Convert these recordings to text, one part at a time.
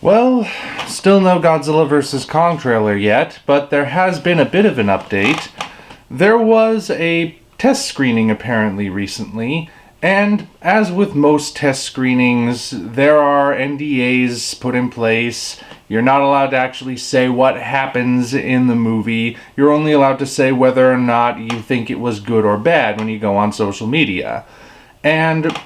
Well, still no Godzilla vs. Kong trailer yet, but there has been a bit of an update. There was a test screening apparently recently, and as with most test screenings, there are NDAs put in place. You're not allowed to actually say what happens in the movie. You're only allowed to say whether or not you think it was good or bad when you go on social media. And,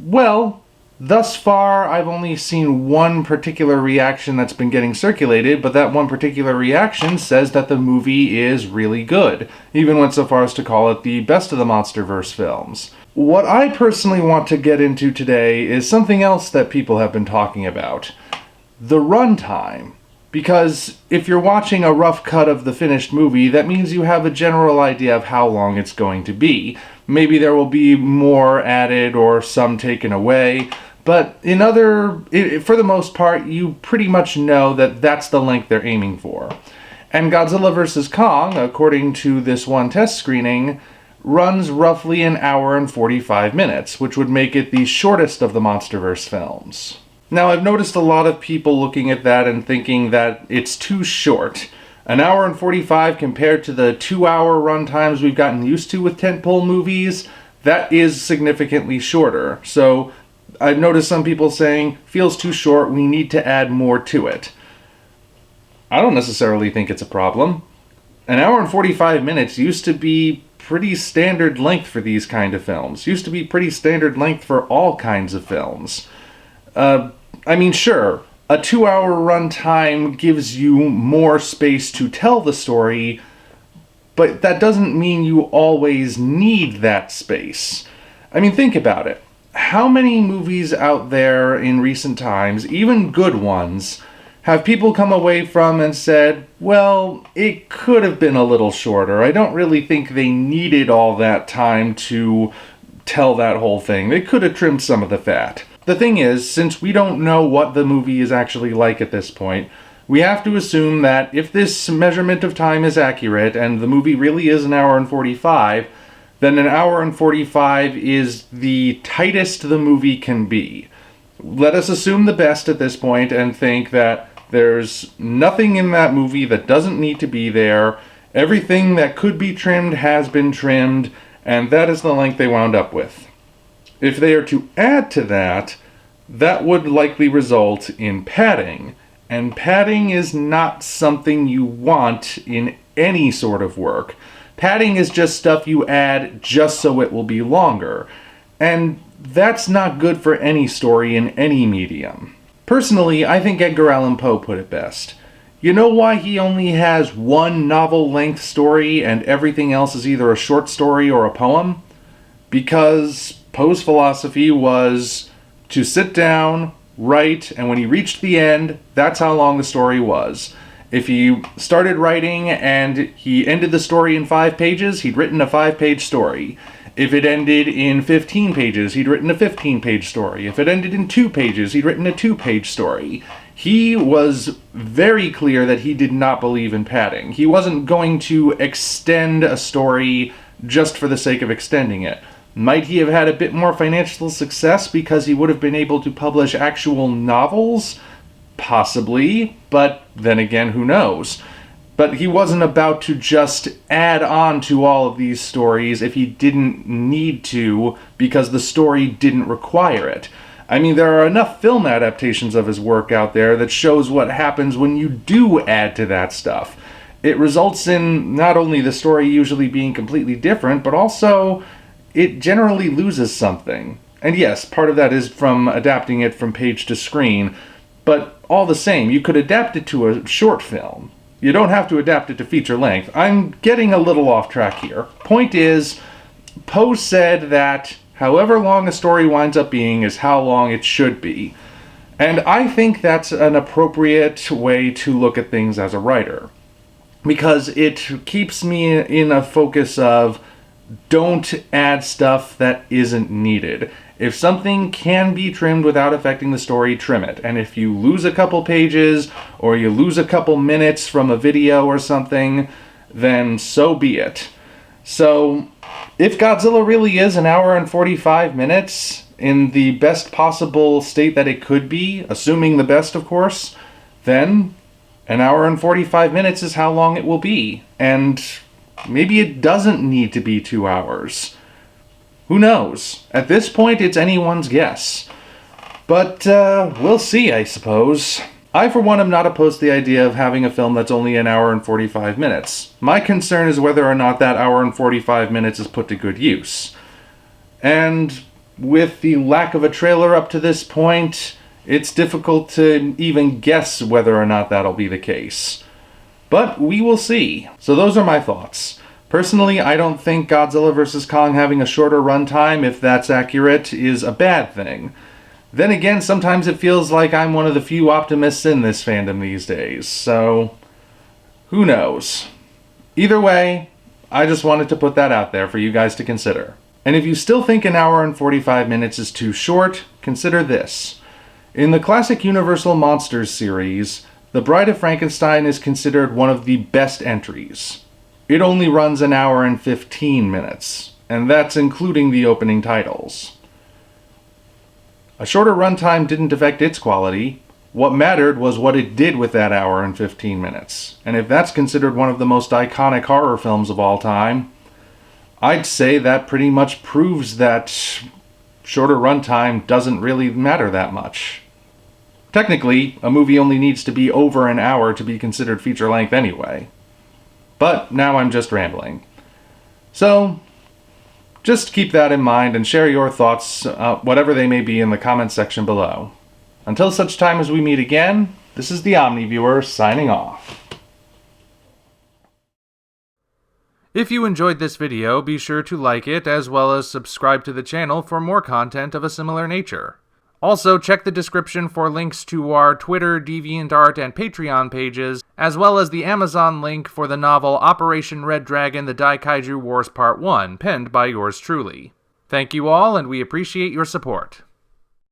well, thus far, I've only seen one particular reaction that's been getting circulated, but that one particular reaction says that the movie is really good, even went so far as to call it the best of the MonsterVerse films. What I personally want to get into today is something else that people have been talking about. The runtime. Because if you're watching a rough cut of the finished movie, that means you have a general idea of how long it's going to be. Maybe there will be more added or some taken away, but for the most part, you pretty much know that that's the length they're aiming for. And Godzilla vs. Kong, according to this one test screening, runs roughly an hour and 45 minutes, which would make it the shortest of the MonsterVerse films. Now, I've noticed a lot of people looking at that and thinking that it's too short. An hour and 45 compared to the 2-hour runtimes we've gotten used to with tentpole movies, that is significantly shorter. So I've noticed some people saying, feels too short, we need to add more to it. I don't necessarily think it's a problem. An hour and 45 minutes used to be pretty standard length for these kind of films. Used to be pretty standard length for all kinds of films. Sure, a 2-hour runtime gives you more space to tell the story, but that doesn't mean you always need that space. Think about it. How many movies out there in recent times, even good ones, have people come away from and said, well, it could have been a little shorter. I don't really think they needed all that time to tell that whole thing. They could have trimmed some of the fat. The thing is, since we don't know what the movie is actually like at this point, we have to assume that if this measurement of time is accurate and the movie really is an hour and 45, then an hour and 45 is the tightest the movie can be. Let us assume the best at this point and think that there's nothing in that movie that doesn't need to be there. Everything that could be trimmed has been trimmed, and that is the length they wound up with. If they are to add to that, that would likely result in padding. And padding is not something you want in any sort of work. Padding is just stuff you add just so it will be longer. And that's not good for any story in any medium. Personally, I think Edgar Allan Poe put it best. You know why he only has one novel-length story and everything else is either a short story or a poem? Because Poe's philosophy was to sit down, write, and when he reached the end, that's how long the story was. If he started writing and he ended the story in 5 pages, he'd written a 5-page story. If it ended in 15 pages, he'd written a 15-page story. If it ended in 2 pages, he'd written a 2-page story. He was very clear that he did not believe in padding. He wasn't going to extend a story just for the sake of extending it. Might he have had a bit more financial success because he would have been able to publish actual novels? Possibly, but then again, who knows? But he wasn't about to just add on to all of these stories if he didn't need to because the story didn't require it. There are enough film adaptations of his work out there that shows what happens when you do add to that stuff. It results in not only the story usually being completely different, but also it generally loses something. And yes, part of that is from adapting it from page to screen, but all the same, you could adapt it to a short film. You don't have to adapt it to feature length. I'm getting a little off track here. Point is, Poe said that however long a story winds up being is how long it should be. And I think that's an appropriate way to look at things as a writer. Because it keeps me in a focus of don't add stuff that isn't needed. If something can be trimmed without affecting the story, trim it. And if you lose a couple pages or you lose a couple minutes from a video or something, then so be it. So, if Godzilla really is an hour and 45 minutes, in the best possible state that it could be, assuming the best, of course, then an hour and 45 minutes is how long it will be. And maybe it doesn't need to be 2 hours. Who knows? At this point, it's anyone's guess. But we'll see, I suppose. I, for one, am not opposed to the idea of having a film that's only an hour and 45 minutes. My concern is whether or not that hour and 45 minutes is put to good use. And with the lack of a trailer up to this point, it's difficult to even guess whether or not that'll be the case. But we will see. So those are my thoughts. Personally, I don't think Godzilla vs. Kong having a shorter runtime, if that's accurate, is a bad thing. Then again, sometimes it feels like I'm one of the few optimists in this fandom these days, so who knows? Either way, I just wanted to put that out there for you guys to consider. And if you still think an hour and 45 minutes is too short, consider this. In the classic Universal Monsters series, The Bride of Frankenstein is considered one of the best entries. It only runs an hour and 15 minutes, and that's including the opening titles. A shorter runtime didn't affect its quality. What mattered was what it did with that hour and 15 minutes. And if that's considered one of the most iconic horror films of all time, I'd say that pretty much proves that shorter runtime doesn't really matter that much. Technically, a movie only needs to be over an hour to be considered feature-length anyway. But now I'm just rambling. So, just keep that in mind and share your thoughts, whatever they may be, in the comments section below. Until such time as we meet again, this is the Omni Viewer signing off. If you enjoyed this video, be sure to like it, as well as subscribe to the channel for more content of a similar nature. Also, check the description for links to our Twitter, DeviantArt, and Patreon pages, as well as the Amazon link for the novel Operation Red Dragon: The Daikaiju Wars Part 1, penned by yours truly. Thank you all, and we appreciate your support.